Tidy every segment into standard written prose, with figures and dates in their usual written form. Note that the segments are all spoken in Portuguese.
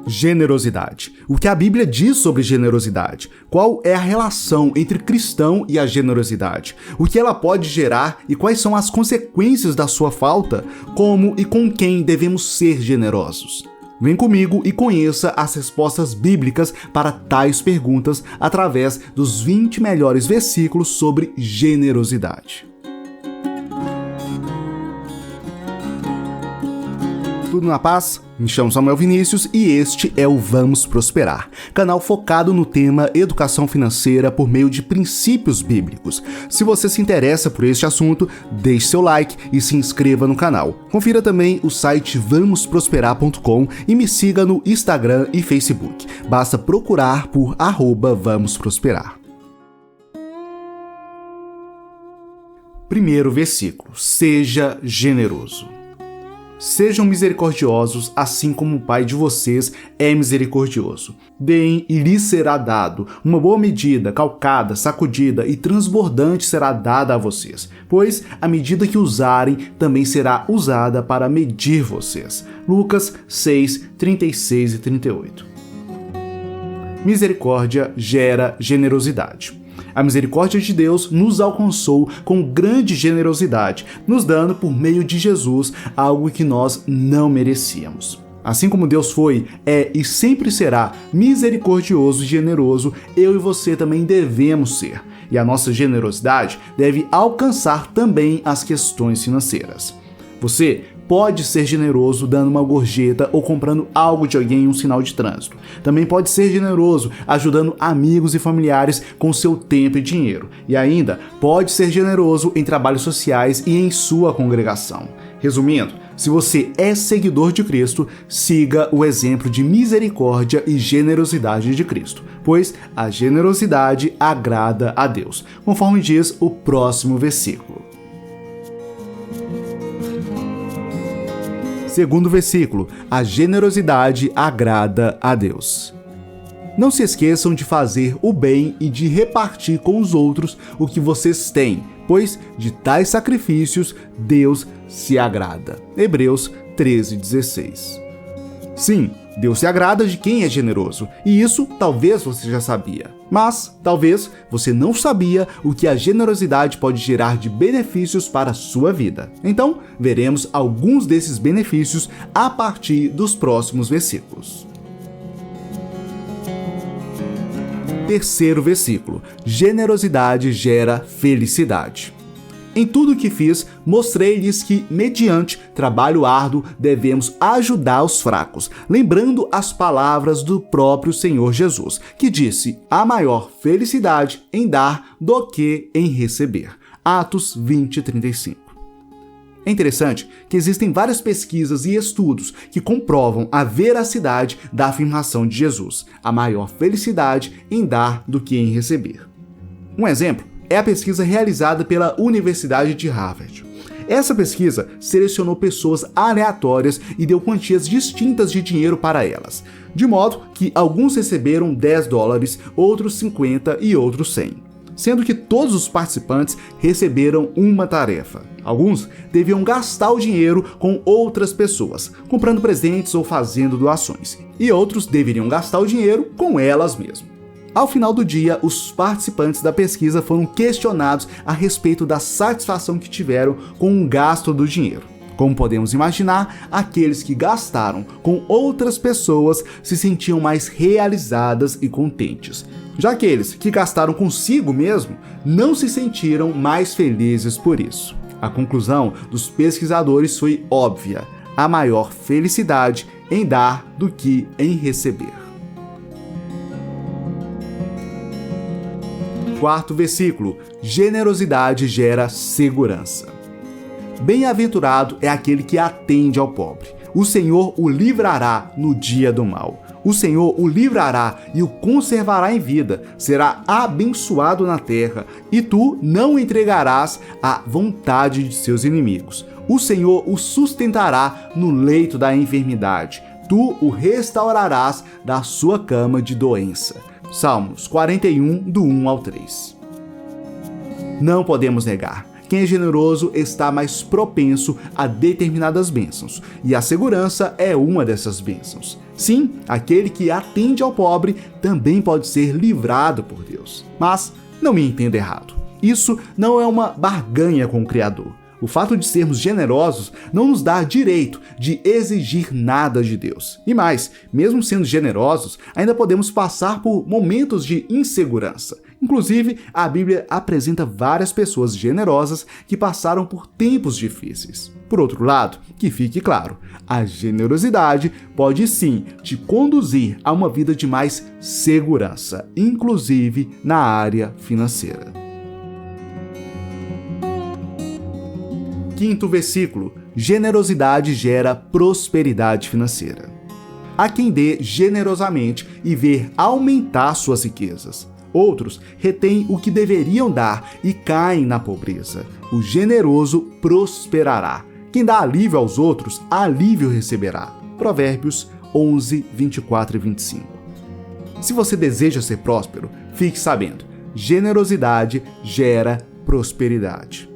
Generosidade. O que a Bíblia diz sobre generosidade? Qual é a relação entre cristão e a generosidade? O que ela pode gerar e quais são as consequências da sua falta? Como e com quem devemos ser generosos? Vem comigo e conheça as respostas bíblicas para tais perguntas através dos 20 melhores versículos sobre generosidade. Tudo na paz? Me chamo Samuel Vinícius e este é o Vamos Prosperar, canal focado no tema educação financeira por meio de princípios bíblicos. Se você se interessa por este assunto, deixe seu like e se inscreva no canal. Confira também o site vamosprosperar.com e me siga no Instagram e Facebook. Basta procurar por @vamosprosperar. Primeiro versículo: seja generoso. Sejam misericordiosos, assim como o Pai de vocês é misericordioso. Deem e lhes será dado. Uma boa medida, calcada, sacudida e transbordante será dada a vocês, pois a medida que usarem também será usada para medir vocês. Lucas 6, 36 e 38. Misericórdia gera generosidade. A misericórdia de Deus nos alcançou com grande generosidade, nos dando por meio de Jesus algo que nós não merecíamos. Assim como Deus foi, é e sempre será misericordioso e generoso, eu e você também devemos ser. E a nossa generosidade deve alcançar também as questões financeiras. Você pode ser generoso dando uma gorjeta ou comprando algo de alguém em um sinal de trânsito. Também pode ser generoso ajudando amigos e familiares com seu tempo e dinheiro. E ainda pode ser generoso em trabalhos sociais e em sua congregação. Resumindo, se você é seguidor de Cristo, siga o exemplo de misericórdia e generosidade de Cristo, pois a generosidade agrada a Deus, conforme diz o próximo versículo. Segundo versículo: a generosidade agrada a Deus. Não se esqueçam de fazer o bem e de repartir com os outros o que vocês têm, pois de tais sacrifícios Deus se agrada. Hebreus 13:16. Sim, Deus se agrada de quem é generoso, e isso talvez você já sabia. Mas, talvez, você não sabia o que a generosidade pode gerar de benefícios para a sua vida. Então, veremos alguns desses benefícios a partir dos próximos versículos. Terceiro versículo: generosidade gera felicidade. Em tudo o que fiz, mostrei-lhes que, mediante trabalho árduo, devemos ajudar os fracos, lembrando as palavras do próprio Senhor Jesus, que disse: há maior felicidade em dar do que em receber. Atos 20:35. É interessante que existem várias pesquisas e estudos que comprovam a veracidade da afirmação de Jesus: há maior felicidade em dar do que em receber. Um exemplo é a pesquisa realizada pela Universidade de Harvard. Essa pesquisa selecionou pessoas aleatórias e deu quantias distintas de dinheiro para elas, de modo que alguns receberam $10, outros 50 e outros 100, sendo que todos os participantes receberam uma tarefa. Alguns deviam gastar o dinheiro com outras pessoas, comprando presentes ou fazendo doações, e outros deveriam gastar o dinheiro com elas mesmas. Ao final do dia, os participantes da pesquisa foram questionados a respeito da satisfação que tiveram com o gasto do dinheiro. Como podemos imaginar, aqueles que gastaram com outras pessoas se sentiam mais realizadas e contentes. Já aqueles que gastaram consigo mesmo não se sentiram mais felizes por isso. A conclusão dos pesquisadores foi óbvia: há maior felicidade em dar do que em receber. Quarto versículo: generosidade gera segurança. Bem-aventurado é aquele que atende ao pobre. O Senhor o livrará no dia do mal. O Senhor o livrará e o conservará em vida. Será abençoado na terra, e tu não o entregarás à vontade de seus inimigos. O Senhor o sustentará no leito da enfermidade. Tu o restaurarás da sua cama de doença. Salmos 41, do 1 ao 3. Não podemos negar. Quem é generoso está mais propenso a determinadas bênçãos, e a segurança é uma dessas bênçãos. Sim, aquele que atende ao pobre também pode ser livrado por Deus. Mas não me entenda errado. Isso não é uma barganha com o Criador. O fato de sermos generosos não nos dá direito de exigir nada de Deus. E mais, mesmo sendo generosos, ainda podemos passar por momentos de insegurança. Inclusive, a Bíblia apresenta várias pessoas generosas que passaram por tempos difíceis. Por outro lado, que fique claro, a generosidade pode sim te conduzir a uma vida de mais segurança, inclusive na área financeira. Quinto versículo: generosidade gera prosperidade financeira. Há quem dê generosamente e ver aumentar suas riquezas. Outros retêm o que deveriam dar e caem na pobreza. O generoso prosperará. Quem dá alívio aos outros, alívio receberá. Provérbios 11, 24 e 25. Se você deseja ser próspero, fique sabendo, generosidade gera prosperidade.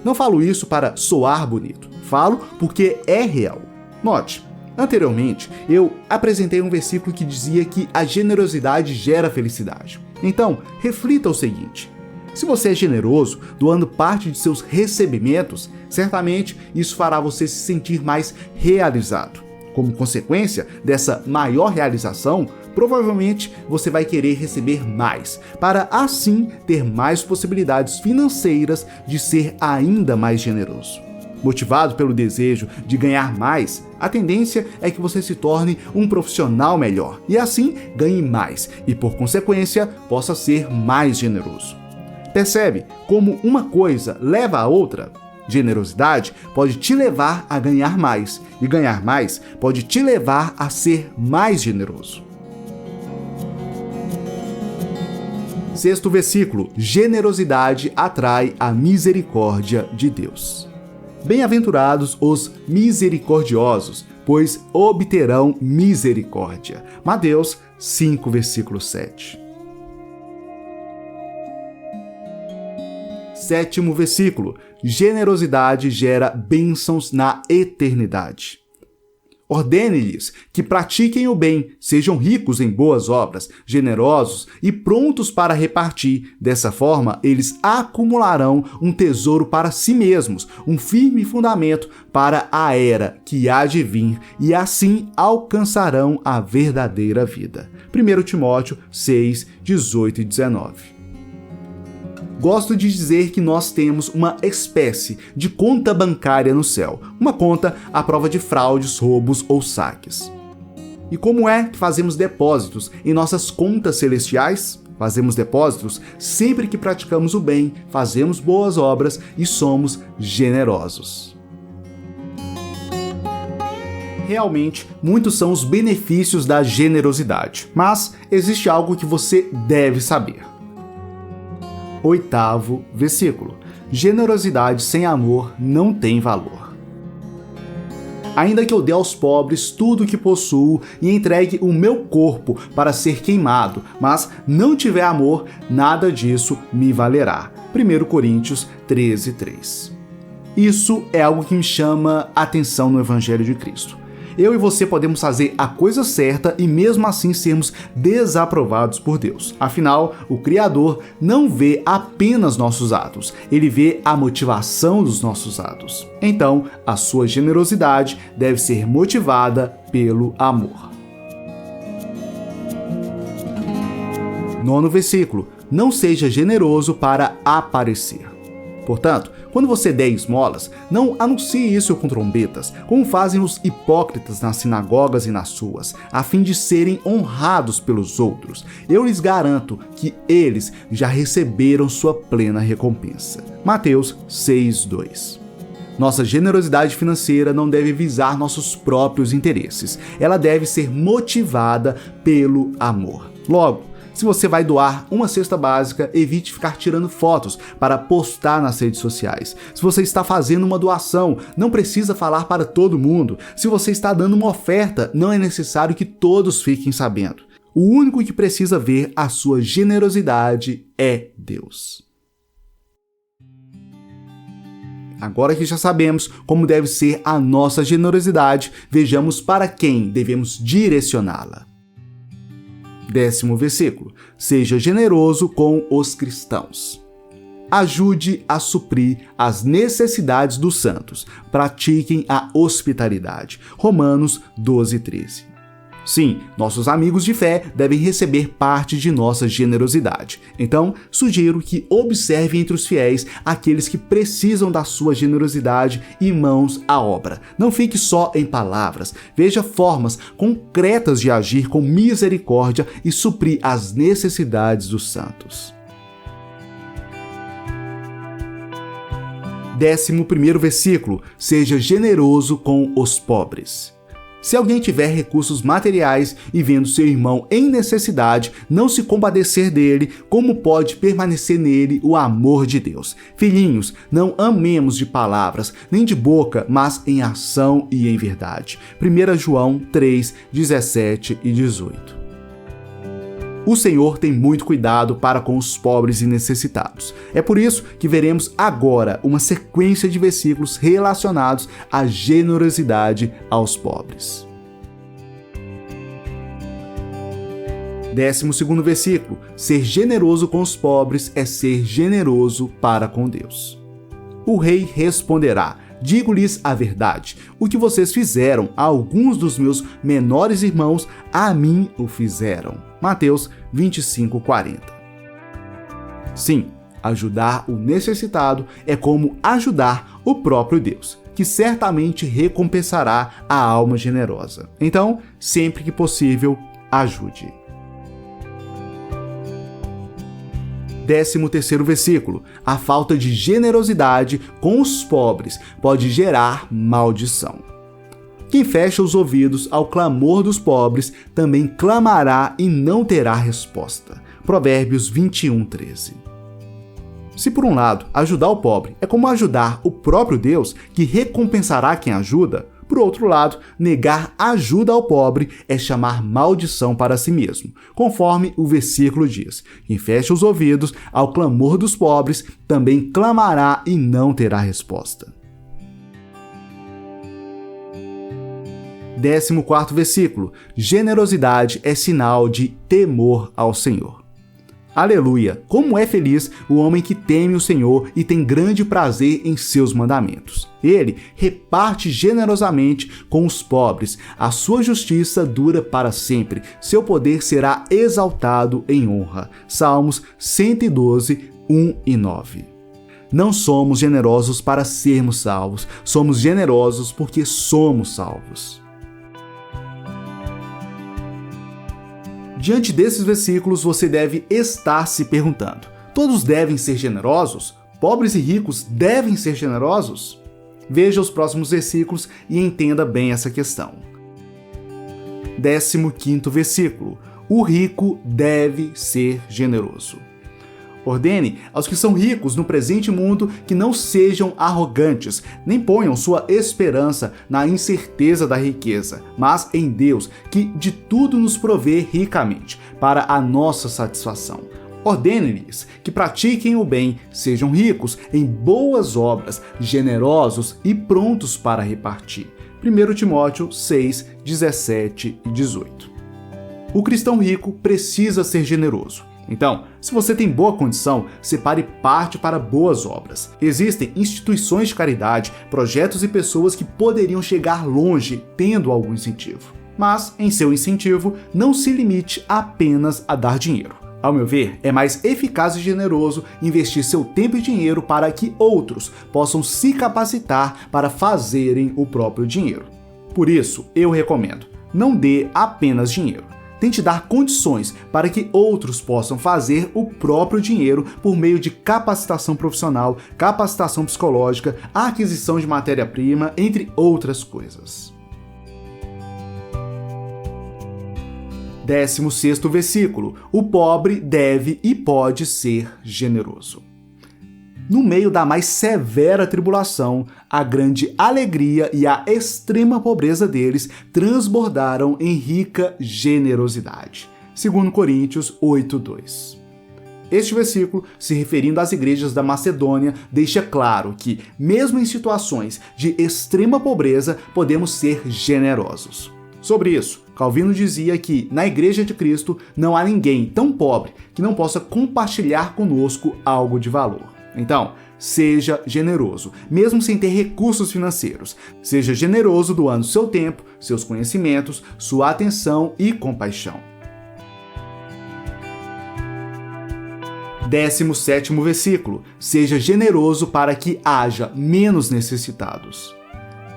Não falo isso para soar bonito, falo porque é real. Note, anteriormente eu apresentei um versículo que dizia que a generosidade gera felicidade. Então, reflita o seguinte: se você é generoso, doando parte de seus recebimentos, certamente isso fará você se sentir mais realizado. Como consequência dessa maior realização, provavelmente você vai querer receber mais, para assim ter mais possibilidades financeiras de ser ainda mais generoso. Motivado pelo desejo de ganhar mais, a tendência é que você se torne um profissional melhor e assim ganhe mais e, por consequência, possa ser mais generoso. Percebe como uma coisa leva a outra? Generosidade pode te levar a ganhar mais e ganhar mais pode te levar a ser mais generoso. Sexto versículo: generosidade atrai a misericórdia de Deus. Bem-aventurados os misericordiosos, pois obterão misericórdia. Mateus 5, versículo 7. Sétimo versículo: generosidade gera bênçãos na eternidade. Ordene-lhes que pratiquem o bem, sejam ricos em boas obras, generosos e prontos para repartir. Dessa forma, eles acumularão um tesouro para si mesmos, um firme fundamento para a era que há de vir, e assim alcançarão a verdadeira vida. 1 Timóteo 6, 18 e 19. Gosto de dizer que nós temos uma espécie de conta bancária no céu, uma conta à prova de fraudes, roubos ou saques. E como é que fazemos depósitos em nossas contas celestiais? Fazemos depósitos sempre que praticamos o bem, fazemos boas obras e somos generosos. Realmente, muitos são os benefícios da generosidade, mas existe algo que você deve saber. Oitavo versículo: generosidade sem amor não tem valor. Ainda que eu dê aos pobres tudo o que possuo e entregue o meu corpo para ser queimado, mas não tiver amor, nada disso me valerá. 1 Coríntios 13, 3. Isso é algo que me chama a atenção no Evangelho de Cristo. Eu e você podemos fazer a coisa certa e mesmo assim sermos desaprovados por Deus. Afinal, o Criador não vê apenas nossos atos, ele vê a motivação dos nossos atos. Então, a sua generosidade deve ser motivada pelo amor. Nono versículo: não seja generoso para aparecer. Portanto, quando você der esmolas, não anuncie isso com trombetas, como fazem os hipócritas nas sinagogas e nas ruas, a fim de serem honrados pelos outros. Eu lhes garanto que eles já receberam sua plena recompensa. Mateus 6:2. Nossa generosidade financeira não deve visar nossos próprios interesses. Ela deve ser motivada pelo amor. Logo, se você vai doar uma cesta básica, evite ficar tirando fotos para postar nas redes sociais. Se você está fazendo uma doação, não precisa falar para todo mundo. Se você está dando uma oferta, não é necessário que todos fiquem sabendo. O único que precisa ver a sua generosidade é Deus. agora que já sabemos como deve ser a nossa generosidade, vejamos para quem devemos direcioná-la. 10º versículo. Seja generoso com os cristãos. Ajude a suprir as necessidades dos santos. Pratiquem a hospitalidade. Romanos 12:13. Sim, nossos amigos de fé devem receber parte de nossa generosidade. Então, sugiro que observe entre os fiéis aqueles que precisam da sua generosidade e mãos à obra. Não fique só em palavras. Veja formas concretas de agir com misericórdia e suprir as necessidades dos santos. 11º versículo. Seja generoso com os pobres. Se alguém tiver recursos materiais e vendo seu irmão em necessidade, não se compadecer dele, como pode permanecer nele o amor de Deus? Filhinhos, não amemos de palavras, nem de boca, mas em ação e em verdade. 1 João 3, 17 e 18. O Senhor tem muito cuidado para com os pobres e necessitados. É por isso que veremos agora uma sequência de versículos relacionados à generosidade aos pobres. 12º versículo. Ser generoso com os pobres é ser generoso para com Deus. O rei responderá: digo-lhes a verdade, o que vocês fizeram a alguns dos meus menores irmãos, a mim o fizeram. Mateus 25:40. Sim, ajudar o necessitado é como ajudar o próprio Deus, que certamente recompensará a alma generosa. Então, sempre que possível, ajude. 13º versículo. A falta de generosidade com os pobres pode gerar maldição. Quem fecha os ouvidos ao clamor dos pobres também clamará e não terá resposta. Provérbios 21:13. Se por um lado, ajudar o pobre é como ajudar o próprio Deus, que recompensará quem ajuda, por outro lado, negar ajuda ao pobre é chamar maldição para si mesmo, conforme o versículo diz. Quem fecha os ouvidos ao clamor dos pobres também clamará e não terá resposta. 14º versículo. Generosidade é sinal de temor ao Senhor. Aleluia! Como é feliz o homem que teme o Senhor e tem grande prazer em seus mandamentos. Ele reparte generosamente com os pobres. A sua justiça dura para sempre. Seu poder será exaltado em honra. Salmos 112, 1 e 9. Não somos generosos para sermos salvos. Somos generosos porque somos salvos. Diante desses versículos, você deve estar se perguntando: todos devem ser generosos? Pobres e ricos devem ser generosos? Veja os próximos versículos e entenda bem essa questão. 15º versículo. O rico deve ser generoso. Ordene aos que são ricos no presente mundo que não sejam arrogantes, nem ponham sua esperança na incerteza da riqueza, mas em Deus, que de tudo nos provê ricamente, para a nossa satisfação. Ordene-lhes que pratiquem o bem, sejam ricos em boas obras, generosos e prontos para repartir. 1 Timóteo 6, 17 e 18. O cristão rico precisa ser generoso. Então, se você tem boa condição, separe parte para boas obras. Existem instituições de caridade, projetos e pessoas que poderiam chegar longe tendo algum incentivo. Mas, em seu incentivo, não se limite apenas a dar dinheiro. Ao meu ver, é mais eficaz e generoso investir seu tempo e dinheiro para que outros possam se capacitar para fazerem o próprio dinheiro. Por isso, eu recomendo: não dê apenas dinheiro. Tente dar condições para que outros possam fazer o próprio dinheiro por meio de capacitação profissional, capacitação psicológica, aquisição de matéria-prima, entre outras coisas. 16º versículo. O pobre deve e pode ser generoso. No meio da mais severa tribulação, a grande alegria e a extrema pobreza deles transbordaram em rica generosidade. 2 Coríntios 8:2. Este versículo, se referindo às igrejas da Macedônia, deixa claro que, mesmo em situações de extrema pobreza, podemos ser generosos. Sobre isso, Calvino dizia que, na Igreja de Cristo, não há ninguém tão pobre que não possa compartilhar conosco algo de valor. Então, seja generoso, mesmo sem ter recursos financeiros. Seja generoso doando seu tempo, seus conhecimentos, sua atenção e compaixão. 17º versículo. Seja generoso para que haja menos necessitados.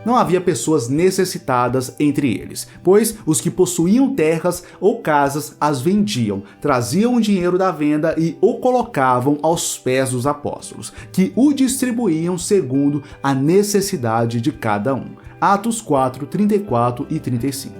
Não havia pessoas necessitadas entre eles, pois os que possuíam terras ou casas as vendiam, traziam o dinheiro da venda e o colocavam aos pés dos apóstolos, que o distribuíam segundo a necessidade de cada um. Atos 4, 34 e 35.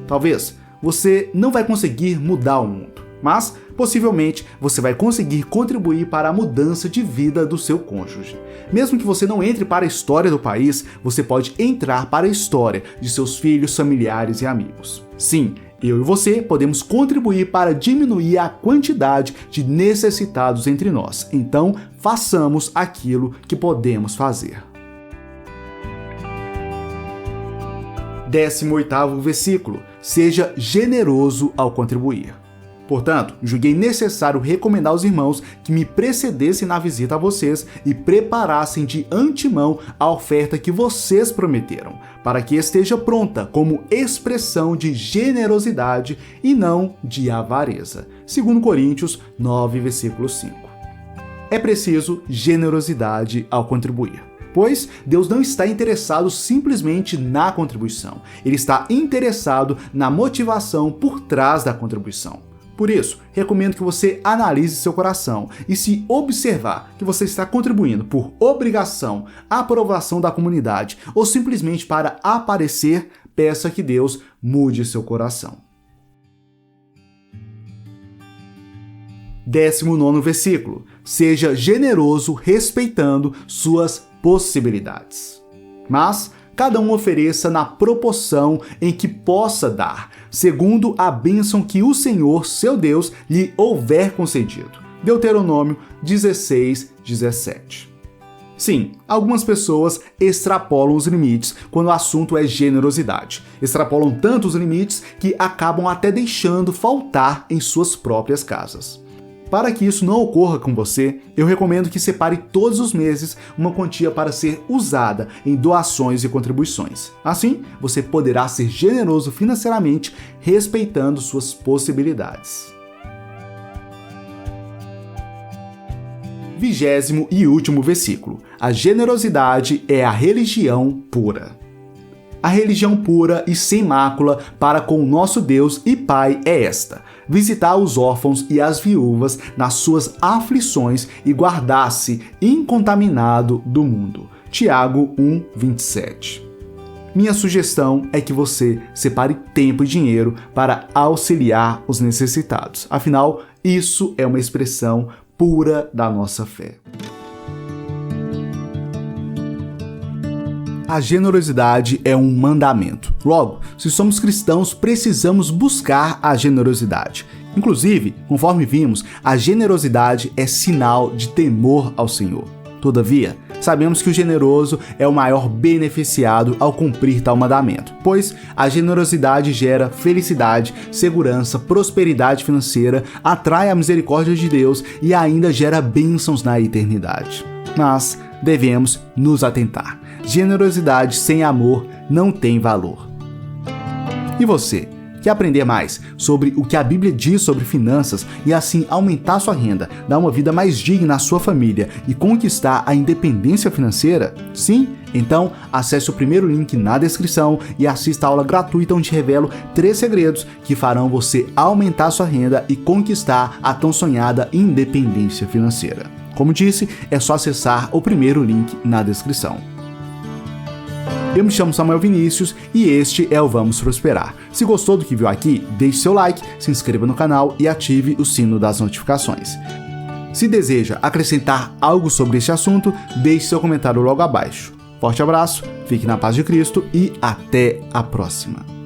Talvez você não vai conseguir mudar o mundo, mas possivelmente você vai conseguir contribuir para a mudança de vida do seu cônjuge. Mesmo que você não entre para a história do país, você pode entrar para a história de seus filhos, familiares e amigos. Sim, eu e você podemos contribuir para diminuir a quantidade de necessitados entre nós. Então, façamos aquilo que podemos fazer. 18º versículo. Seja generoso ao contribuir. Portanto, julguei necessário recomendar aos irmãos que me precedessem na visita a vocês e preparassem de antemão a oferta que vocês prometeram, para que esteja pronta como expressão de generosidade e não de avareza. 2 Coríntios 9, versículo 5. É preciso generosidade ao contribuir. Pois Deus não está interessado simplesmente na contribuição, Ele está interessado na motivação por trás da contribuição. Por isso, recomendo que você analise seu coração e, se observar que você está contribuindo por obrigação, aprovação da comunidade ou simplesmente para aparecer, peça que Deus mude seu coração. 19º versículo. Seja generoso respeitando suas possibilidades. Mas cada um ofereça na proporção em que possa dar, segundo a bênção que o Senhor, seu Deus, lhe houver concedido. Deuteronômio 16, 17. Sim, algumas pessoas extrapolam os limites quando o assunto é generosidade. Extrapolam tanto os limites que acabam até deixando faltar em suas próprias casas. Para que isso não ocorra com você, eu recomendo que separe todos os meses uma quantia para ser usada em doações e contribuições. Assim, você poderá ser generoso financeiramente, respeitando suas possibilidades. 20º e último versículo. A generosidade é a religião pura. A religião pura e sem mácula para com o nosso Deus e Pai é esta: visitar os órfãos e as viúvas nas suas aflições e guardar-se incontaminado do mundo. Tiago 1, 27. Minha sugestão é que você separe tempo e dinheiro para auxiliar os necessitados. Afinal, isso é uma expressão pura da nossa fé. A generosidade é um mandamento. Logo, se somos cristãos, precisamos buscar a generosidade. Inclusive, conforme vimos, a generosidade é sinal de temor ao Senhor. Todavia, sabemos que o generoso é o maior beneficiado ao cumprir tal mandamento, pois a generosidade gera felicidade, segurança, prosperidade financeira, atrai a misericórdia de Deus e ainda gera bênçãos na eternidade. Mas devemos nos atentar. Generosidade sem amor não tem valor. E você, quer aprender mais sobre o que a Bíblia diz sobre finanças e assim aumentar sua renda, dar uma vida mais digna à sua família e conquistar a independência financeira? Sim? Então, acesse o primeiro link na descrição e assista a aula gratuita onde revelo 3 segredos que farão você aumentar sua renda e conquistar a tão sonhada independência financeira. Como disse, é só acessar o primeiro link na descrição. Eu me chamo Samuel Vinícius e este é o Vamos Prosperar. Se gostou do que viu aqui, deixe seu like, se inscreva no canal e ative o sino das notificações. Se deseja acrescentar algo sobre este assunto, deixe seu comentário logo abaixo. Forte abraço, fique na paz de Cristo e até a próxima.